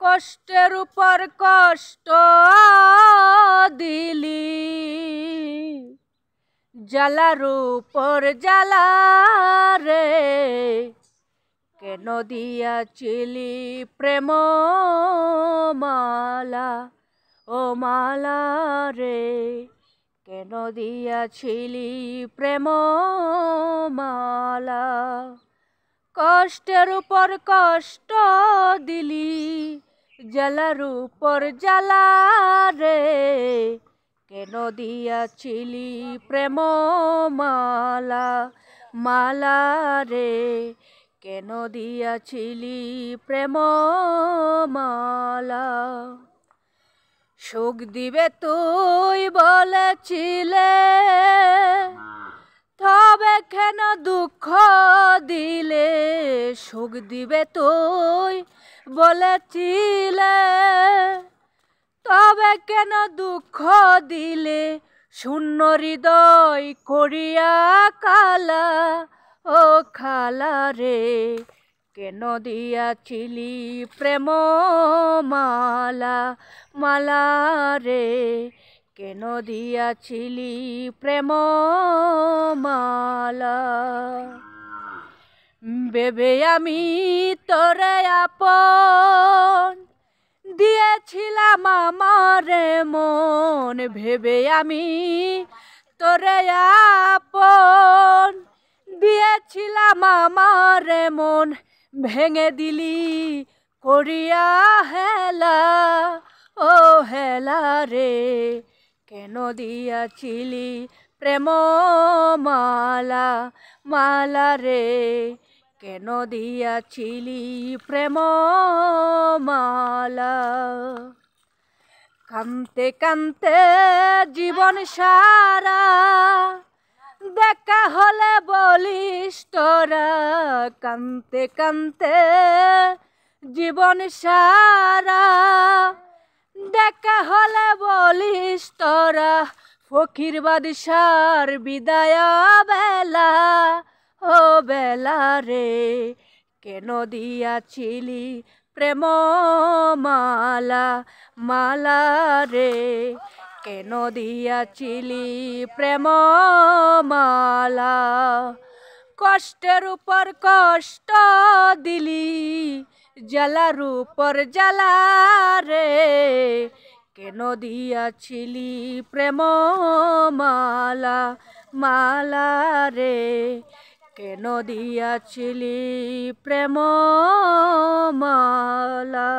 কষ্টের উপর কষ্ট দিলি, জ্বালার উপর জ্বালা রে, কেন দিয়াছিলি প্রেম মালা, ও মালা রে, কেন দিয়াছিলি প্রেম মালা। কষ্টের উপর কষ্ট দিলি, জ্বালার উপর জ্বালা রে, কেন দিয়াছিলি প্রেম মালা, মালা রে, কেন দিয়াছিলি প্রেম মালা। সুখ দিবে তুই বলেছিলে, তবে কেন দুঃখ দিলে, সুখ দিবে তুই বলেছিলে, তবে কেন দুঃখ দিলে, শূন্য হৃদয় করিয়া কালা, ও খালা রে, কেন দিয়াছিলি প্রেম মালা, মালা রে, কেন দিয়াছিলি প্রেম মালা। ভেবে আমি তোরে আপন, দিয়েছিলাম আমারে মন, ভেবে আমি তোরে আপন, দিয়েছিলাম আমারে মন, ভেঙে দিলি করিয়া হেলা, ও হেলা রে, কেন দিয়াছিলি প্রেম মালা, মালা রে, কেন দিয়াছিলি প্রেম মালা। কান্তে কান্তে জীবন সারা, দেখা হলে বলিস তোরা, কান্তে কান্তে জীবন সারা, দেখা হলে বলিস তোরা, ফকির বাদশার বিদায় বেলা, ও বেলা রে, কেন দিয়াছিলি প্রেম মালা, মালা রে, কেন দিয়াছিলি প্রেম মালা। কষ্টের উপর কষ্ট দিলি, জ্বালার উপর জ্বালা রে, কেন দিয়াছিলি প্রেম মালা, মালা রে, কেন দিয়াছিলি প্রেম মালা।